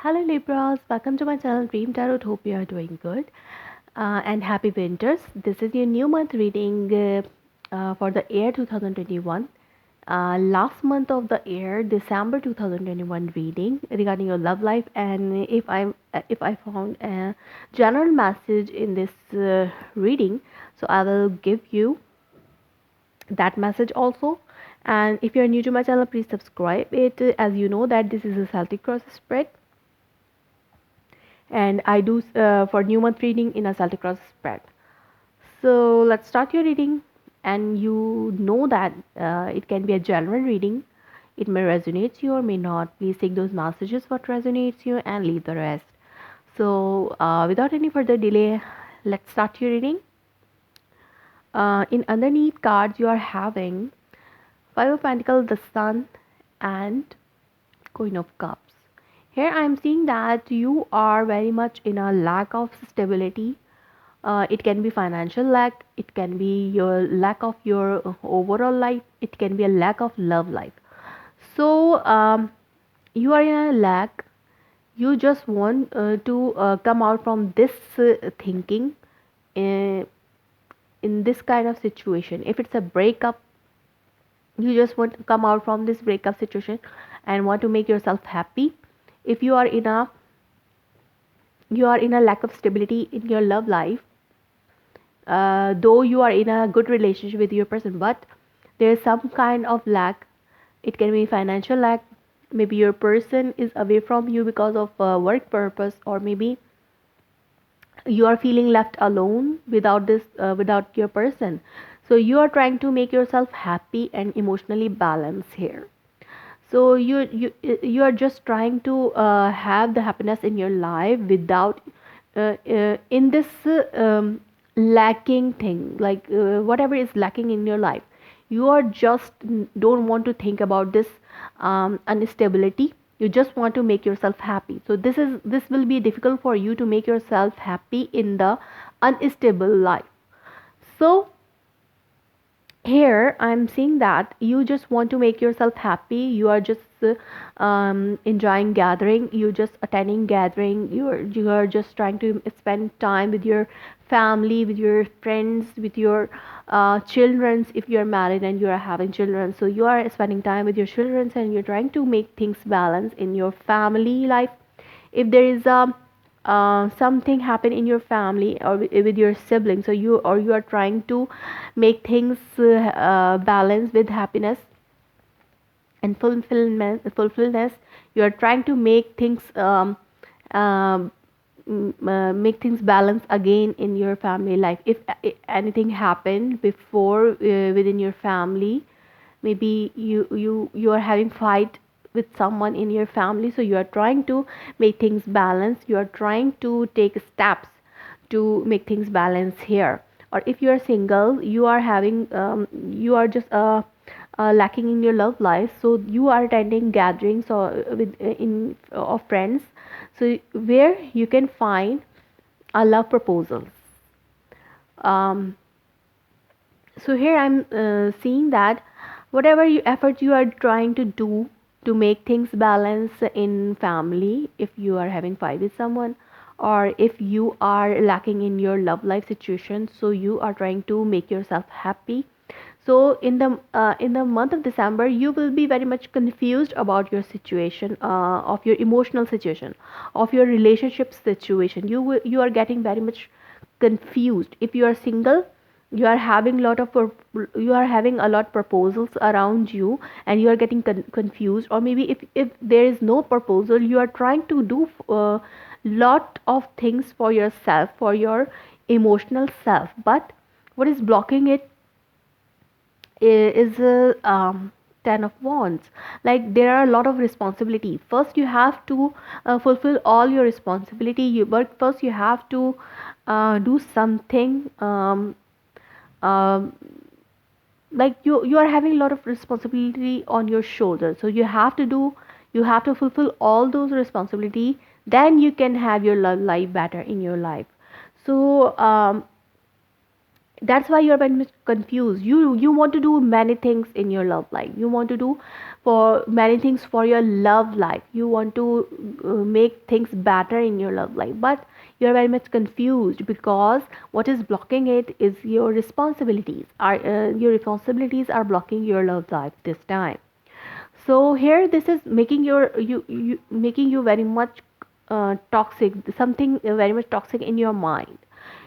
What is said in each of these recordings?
Hello Libras, welcome to my channel Dream Tarot. Hope you are doing good and happy winters. This is your new month reading for the year 2021. Last month of the year, December 2021 reading regarding your love life, and if I found a general message in this reading, so I will give you that message also. And if you are new to my channel, please subscribe it. As you know that this is a Celtic cross spread, and I do for new month reading in a Celtic cross spread. So let's start your reading, and you know that it can be a general reading. It may resonate you or may not. Please take those messages what resonates you and leave the rest. So without any further delay, let's start your reading. In underneath cards, you are having Five of Pentacles, the Sun, and Queen of Cups. Here I am seeing that you are very much in a lack of stability. It can be financial lack, it can be your lack of your overall life, it can be a lack of love life. So you are in a lack. You just want to come out from this thinking uh, in this kind of situation. If it's a breakup, you just want to come out from this breakup situation and want to make yourself happy. If you are in a lack of stability in your love life, though you are in a good relationship with your person, but there is some kind of lack. It can be financial lack. Maybe your person is away from you because of work purpose, or maybe you are feeling left alone without your person. So you are trying to make yourself happy and emotionally balanced here. So you are just trying to have the happiness in your life without in this lacking thing, like whatever is lacking in your life, you are just don't want to think about this instability. You just want to make yourself happy. So this will be difficult for you to make yourself happy in the unstable life. So here I'm seeing that you just want to make yourself happy. You are just enjoying gathering, you just attending gathering, you are just trying to spend time with your family, with your friends, with your children. If you are married and you are having children, so you are spending time with your children and you're trying to make things balance in your family life. If there is a something happen in your family or with your siblings, so you are trying to make things balance with happiness and fulfillment. You are trying to make things um, make things balance again in your family life. If anything happened before within your family, maybe you are having fight with someone in your family, so you are trying to make things balance. You are trying to take steps to make things balance here. Or if you are single, you are having you are just lacking in your love life, so you are attending gatherings or with in of friends, so where you can find a love proposals. um, so here I'm seeing that whatever effort you are trying to do to make things balance in family, if you are having fight with someone, or if you are lacking in your love life situation, so you are trying to make yourself happy. So in the month of December, you will be very much confused about your situation, of your emotional situation, of your relationship situation. You are getting very much confused. If you are single, you are having you are having a lot proposals around you, and you are getting confused. Or maybe if there is no proposal, you are trying to do lot of things for yourself, for your emotional self, but what is blocking it is a ten of wands. Like there are a lot of responsibility. First you have to fulfill all your responsibility, but first you have to do something, um, like you are having a lot of responsibility on your shoulders, so you have to fulfill all those responsibility. Then you can have your love life better in your life. So That's why you're very much confused. You want to do many things in your love life. You want to do for many things for your love life. You want to make things better in your love life, but you're very much confused because what is blocking it is your responsibilities are blocking your love life this time. So here this is making you making you very much toxic, something very much toxic in your mind.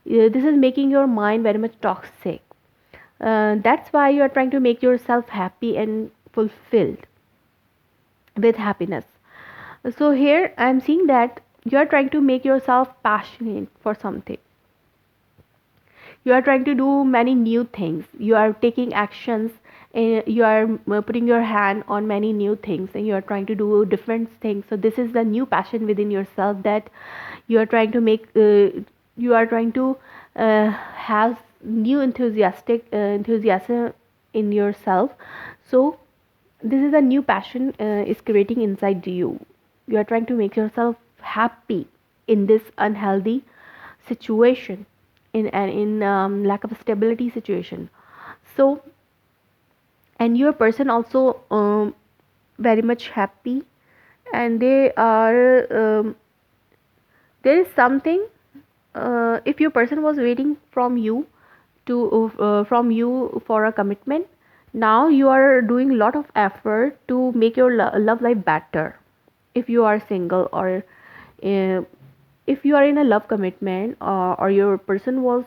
This is making your mind very much toxic. That's why you are trying to make yourself happy and fulfilled with happiness. So here I am seeing that you are trying to make yourself passionate for something. You are trying to do many new things. You are taking actions. You are putting your hand on many new things, and you are trying to do different things. So this is the new passion within yourself that you are trying to make. You are trying to have new enthusiasm in yourself. So this is a new passion is creating inside you. You are trying to make yourself happy in this unhealthy situation, in lack of stability situation. So, and your person also very much happy, and they are there is something, if your person was waiting from you for a commitment, now you are doing a lot of effort to make your love life better. If you are single, or uh, if you are in a love commitment, or your person was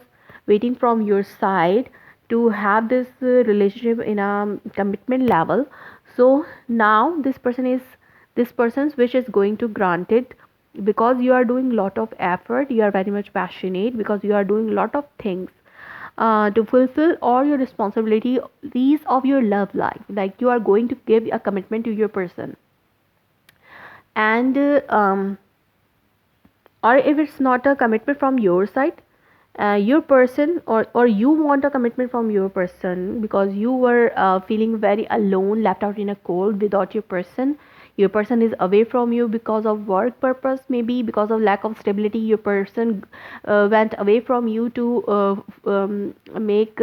waiting from your side to have this relationship in a commitment level, so now this person's wish is going to grant it, because you are doing lot of effort, you are very much passionate, because you are doing lot of things to fulfill all your responsibilities of your love life. Like you are going to give a commitment to your person, and or if it's not a commitment from your side, your person, or you want a commitment from your person because you were feeling very alone, left out in a cold without your person is away from you because of work purpose, maybe because of lack of stability, your person went away from you to make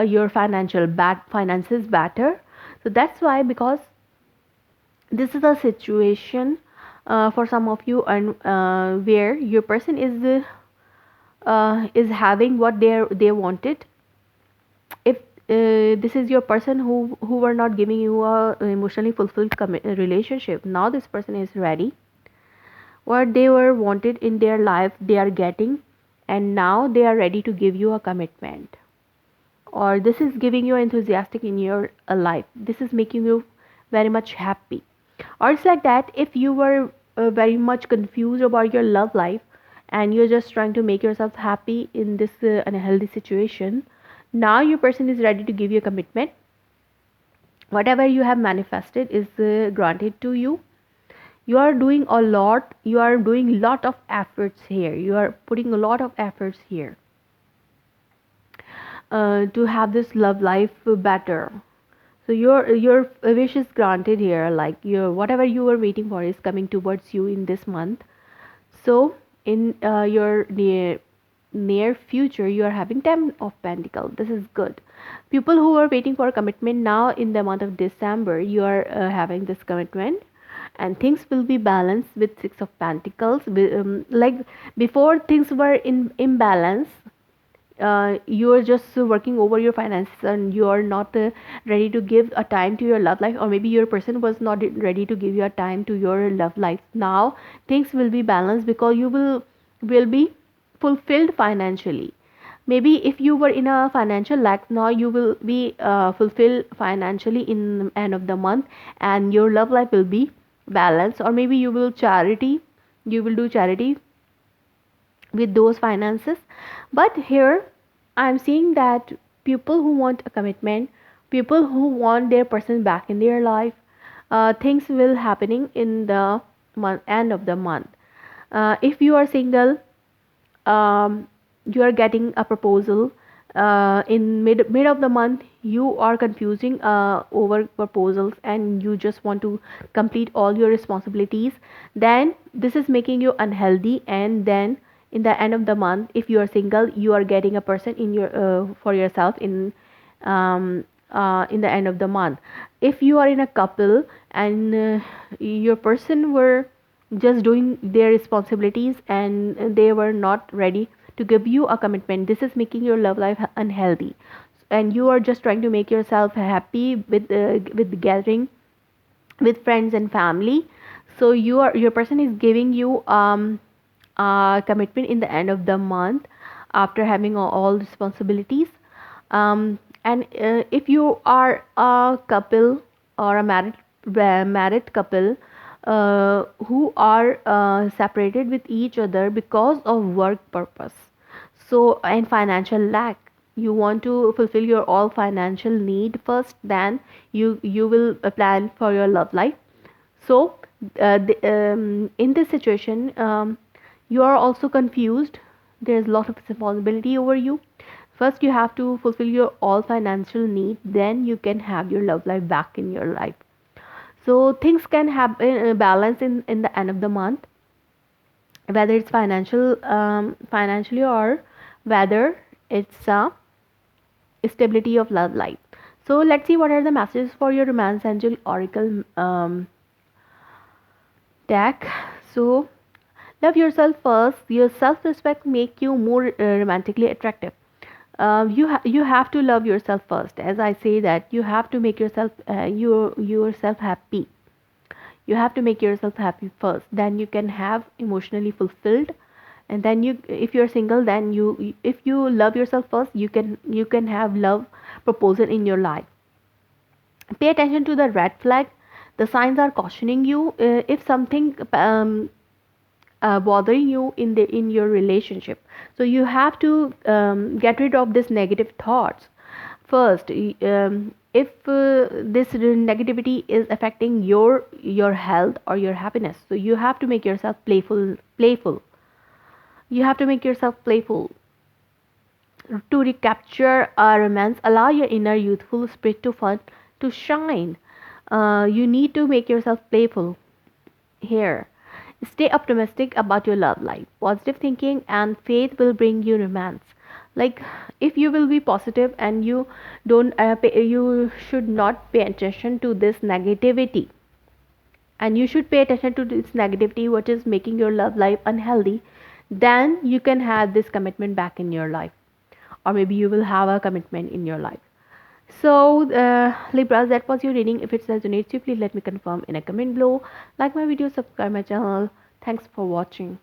your finances better. So that's why, because this is a situation for some of you, and where your person is having what they wanted. If this is your person who were not giving you a emotionally fulfilled relationship, now this person is ready. What they were wanted in their life they are getting, and now they are ready to give you a commitment, or this is giving you enthusiastic in your life. This is making you very much happy. Or it's like that, if you were very much confused about your love life, and you're just trying to make yourself happy in this unhealthy situation, now your person is ready to give you a commitment. Whatever you have manifested is granted to you. You are doing a lot, you are doing lot of efforts here, you are putting a lot of efforts here to have this love life better. So your wish is granted here, like your whatever you were waiting for is coming towards you in this month. So in your near future you are having 10 of pentacle. This is good. People who are waiting for commitment, now in the month of December you are having this commitment, and things will be balanced with 6 of pentacles. Like before things were in imbalance, you are just working over your finances, and you are not ready to give a time to your love life, or maybe your person was not ready to give you a time to your love life. Now things will be balanced, because you will be fulfilled financially. Maybe if you were in a financial lack, now you will be fulfilled financially in end of the month, and your love life will be balanced. Or maybe you will do charity with those finances. But here I'm seeing that people who want a commitment, people who want their person back in their life, things will happening in the end of the month. If you are single, you are getting a proposal in mid of the month. You are confusing over proposals, and you just want to complete all your responsibilities. Then this is making you unhealthy, and then in the end of the month. If you are single, you are getting a person in your for yourself in the end of the month. If you are in a couple and your person were just doing their responsibilities and they were not ready to give you a commitment, this is making your love life unhealthy, and you are just trying to make yourself happy with the gathering with friends and family. So your person is giving you commitment in the end of the month after having all responsibilities. And if you are a couple or a married couple who are separated with each other because of work purpose, so and financial lack, you want to fulfill your all financial need first, then you will plan for your love life. So in this situation, you are also confused. There's a lot of responsibility over you. First you have to fulfill your all financial need, then you can have your love life back in your life. So things can happen balance in the end of the month, whether it's financially, or whether it's stability of love life. So let's see what are the messages for your romance angel oracle deck. So love yourself first. Your self-respect make you more romantically attractive. You have to love yourself first. As I say that you have to make yourself yourself happy. You have to make yourself happy first. Then you can have emotionally fulfilled. And then you, if you're single, then if you love yourself first, you can have love proposal in your life. Pay attention to the red flag. The signs are cautioning you if something bothering you in your relationship. So you have to get rid of this negative thoughts first. If this negativity is affecting your health or your happiness, so you have to make yourself playful. You have to make yourself playful to recapture a romance. Allow your inner youthful spirit to fun to shine. You need to make yourself playful here. Stay optimistic about your love life. Positive thinking and faith will bring you romance. Like, if you will be positive and you don't you should not pay attention to this negativity, and you should pay attention to this negativity which is making your love life unhealthy, then you can have this commitment back in your life, or maybe you will have a commitment in your life. So, Libras, that was your reading. If it resonates you, please let me confirm in a comment below. Like my video, subscribe my channel. Thanks for watching.